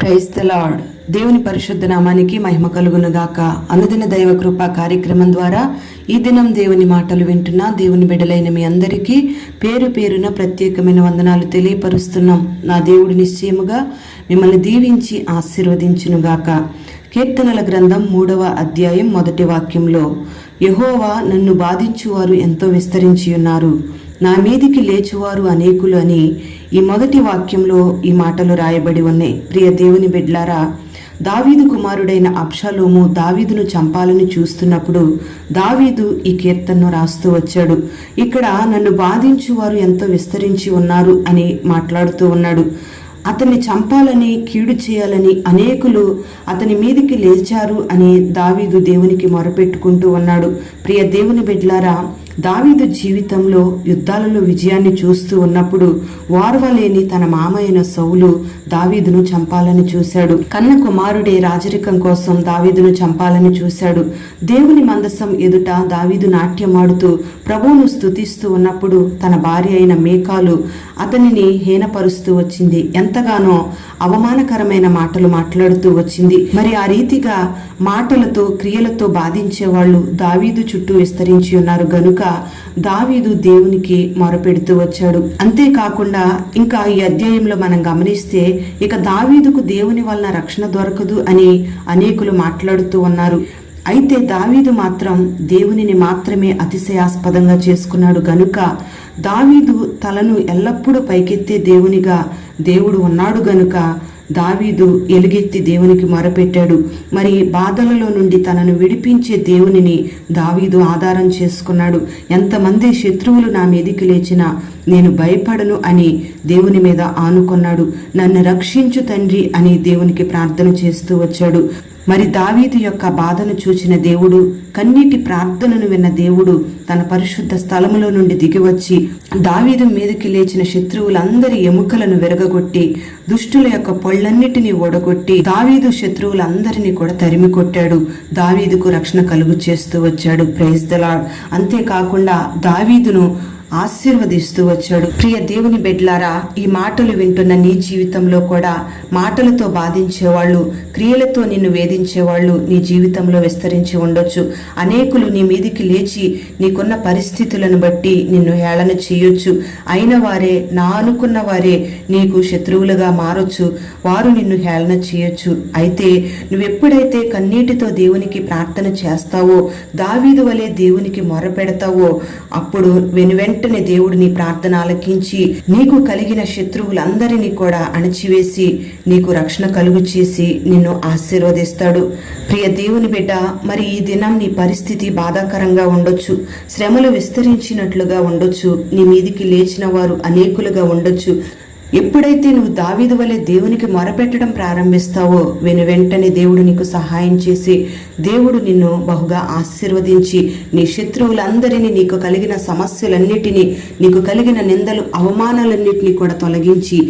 Praise the lord. దేవుని పరిశుద్ధ నామానికి మహిమ కలుగునుగాక. అనుదిన దైవ కృప కార్యక్రమం ద్వారా ఈ దినం దేవుని మాటలు వింటున్న దేవుని బిడ్డలైన మీ అందరికీ పేరు పేరున ప్రత్యేకమైన వందనాలు తెలియపరుస్తున్నాం. నా దేవుడు నిశ్చయముగా మిమ్మల్ని దీవించి ఆశీర్వదించునుగాక. కీర్తనల గ్రంథం 3వ అధ్యాయం 1వ వాక్యంలో, యెహోవా నన్ను బాధించువారు ఎంతో విస్తరించి ఉన్నారు, నా మీదికి లేచువారు అనేకులు అని ఈ మొదటి వాక్యంలో ఈ మాటలు రాయబడి ఉన్నాయి. ప్రియ దేవుని బిడ్లారా, దావీదు కుమారుడైన అబ్షాలోము దావీదును చంపాలని చూస్తున్నప్పుడు దావీదు ఈ కీర్తనను రాస్తూ వచ్చాడు. ఇక్కడ నన్ను బాధించువారు ఎంతో విస్తరించి ఉన్నారు అని మాట్లాడుతూ ఉన్నాడు. అతన్ని చంపాలని, కీడు చేయాలని అనేకులు అతని మీదికి లేచారు అని దావీదు దేవునికి మొరపెట్టుకుంటూ ఉన్నాడు. ప్రియ దేవుని బిడ్లారా, దావీదు జీవితంలో యుద్ధాలలో విజయాన్ని చూస్తూ ఉన్నప్పుడు వార్వలేని తన మామయ్యన సౌలు దావీదును చంపాలని చూశాడు. కన్న కుమారుడే రాజరికం కోసం దావీదును చంపాలని చూశాడు. దేవుని మందసం ఎదుట దావీదు నాట్యమాడుతూ ప్రభువును స్తుతిస్తూ ఉన్నప్పుడు తన భార్య అయిన మీకాలు అతనిని హీనపరుస్తూ వచ్చింది. ఎంతగానో అవమానకరమైన మాటలు మాట్లాడుతూ వచ్చింది. మరి ఆ రీతిగా మాటలతో క్రియలతో బాధించే వాళ్ళు దావీదు చుట్టూ విస్తరించి ఉన్నారు గనుక దావీదు దేవునికి మొరపెడుతూ వచ్చాడు. అంతేకాకుండా ఇంకా ఈ అధ్యాయంలో మనం గమనిస్తే ఇక దావీదుకు దేవుని వలన రక్షణ దొరకదు అని అనేకులు మాట్లాడుతూ ఉన్నారు. అయితే దావీదు మాత్రం దేవునిని మాత్రమే అతిశయాస్పదంగా చేసుకున్నాడు గనుక దావీదు తలను ఎల్లప్పుడూ పైకెత్తే దేవునిగా దేవుడు ఉన్నాడు గనుక దావీదు ఎలుగెత్తి దేవునికి మొరపెట్టాడు. మరి బాధలలో నుండి తనను విడిపించే దేవునిని దావీదు ఆధారం చేసుకున్నాడు. ఎంతమంది శత్రువులు నా మీదికి లేచినా నేను భయపడను అని దేవుని మీద ఆనుకున్నాడు. నన్ను రక్షించు తండ్రి అని దేవునికి ప్రార్థన చేస్తూ వచ్చాడు. మరి దావీదు యొక్క బాధను చూచిన దేవుడు, కన్నీటి ప్రార్థనను విన్న దేవుడు తన పరిశుద్ధ స్థలములో నుండి దిగివచ్చి దావీదు మీదకి లేచిన శత్రువులందరి ఎముకలను విరగగొట్టి దుష్టుల యొక్క పొళ్ళన్నిటినీ ఓడగొట్టి దావీదు శత్రువులందరినీ కూడా తరిమి కొట్టాడు. దావీదుకు రక్షణ కలుగు చేస్తూ వచ్చాడు. Praise the lord. అంతేకాకుండా దావీదును ఆశీర్వదిస్తూ వచ్చాడు. ప్రియ దేవుని బిడ్లారా, ఈ మాటలు వింటున్న నీ జీవితంలో కూడా మాటలతో బాధించేవాళ్ళు, క్రియలతో నిన్ను వేధించేవాళ్ళు నీ జీవితంలో విస్తరించి ఉండొచ్చు. అనేకులు నీ మీదికి లేచి నీకున్న పరిస్థితులను బట్టి నిన్ను హేళన చేయొచ్చు. అయిన వారే, నా అనుకున్న వారే నీకు శత్రువులుగా మారొచ్చు. వారు నిన్ను హేళన చేయొచ్చు. అయితే నువ్వెప్పుడైతే కన్నీటితో దేవునికి ప్రార్థన చేస్తావో, దావీదు వలె దేవునికి మొరపెడతావో, అప్పుడు వెంటనే దేవుడు నీ ప్రార్థన ఆలకించి నీకు కలిగిన శత్రువులందరినీ కూడా అణచివేసి నీకు రక్షణ కలుగు చేసి నిన్ను ఆశీర్వదిస్తాడు. ప్రియ దేవుని బిడ్డ, మరి ఈ దినం నీ పరిస్థితి బాధాకరంగా ఉండొచ్చు, శ్రమలు విస్తరించినట్లుగా ఉండొచ్చు, నీ మీదికి లేచిన వారు అనేకులుగా ఉండొచ్చు. ఎప్పుడైతే నువ్వు దావీదు వలె దేవునికి మొరపెట్టడం ప్రారంభిస్తావో వెంటనే దేవుడు నీకు సహాయం చేసి దేవుడు నిన్ను బహుగా ఆశీర్వదించి నీ శత్రువులందరినీ, నీకు కలిగిన సమస్యలన్నిటినీ, నీకు కలిగిన నిందలు అవమానాలన్నిటినీ కూడా తొలగించి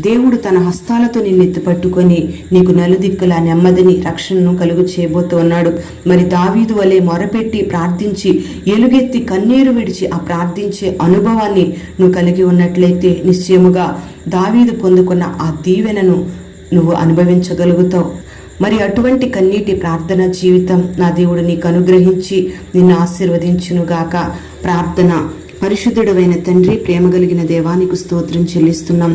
దేవుడు తన హస్తాలతో నిన్ను ఎత్తిపట్టుకొని నీకు నలుదిక్కుల నెమ్మదిని, రక్షణను కలుగు చేయబోతూ ఉన్నాడు. మరి దావీదు వలె మొరపెట్టి ప్రార్థించి ఎలుగెత్తి కన్నీరు విడిచి ఆ ప్రార్థించే అనుభవాన్ని నువ్వు కలిగి ఉన్నట్లయితే నిశ్చయముగా దావీదు పొందుకున్న ఆ దీవెనను నువ్వు అనుభవించగలుగుతావు. మరి అటువంటి కన్నీటి ప్రార్థన జీవితం నా దేవుడు నీకు అనుగ్రహించి నిన్ను ఆశీర్వదించునుగాక. ప్రార్థన. పరిశుద్ధుడైన తండ్రి, ప్రేమ కలిగిన దేవానికి స్తోత్రం చెల్లిస్తున్నాం.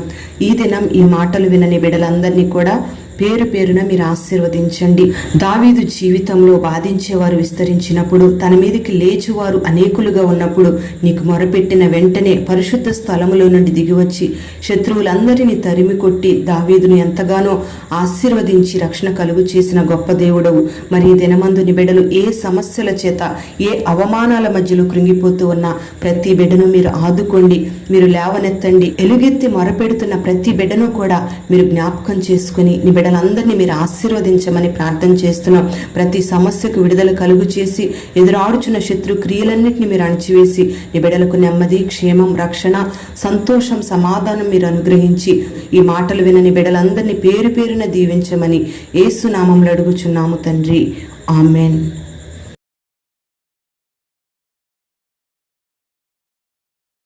ఈ దినం ఈ మాటలు వినని బిడ్డలందరినీ కూడా పేరు పేరున మీరు ఆశీర్వదించండి. దావీదు జీవితంలో బాధించేవారు విస్తరించినప్పుడు, తన మీదకి లేచువారు అనేకులుగా ఉన్నప్పుడు నీకు మొరపెట్టిన వెంటనే పరిశుద్ధ స్థలములో నుండి దిగివచ్చి శత్రువులందరినీ తరిమి కొట్టి దావీదును ఎంతగానో ఆశీర్వదించి రక్షణ కలుగు చేసిన గొప్ప దేవుడవు. మరి ఈ దినమందు నీ బిడ్డలు ఏ సమస్యల చేత, ఏ అవమానాల మధ్యలో కృంగిపోతూ ఉన్న ప్రతి బిడ్డను మీరు ఆదుకోండి, మీరు లేవనెత్తండి. ఎలుగెత్తి మొరపెడుతున్న ప్రతి బిడ్డను కూడా మీరు జ్ఞాపకం చేసుకుని నీ బిడ్డలందరినీ మీరు ఆశీర్వదించమని ప్రార్థన చేస్తున్నాం. ప్రతి సమస్యకు విడుదల కలుగు చేసి ఎదురాడుచున్న శత్రు క్రియలన్నింటినీ మీరు అణచివేసి నీ బిడ్డలకు నెమ్మది, క్షేమం, రక్షణ, సంతోషం, సమాధానం మీరు అనుగ్రహించి ఈ మాటలు వినని బిడ్డలందరినీ పేరు పేరున దీవించమని యేసు నామములో అడుగుచున్నాము తండ్రి. ఆమెన్.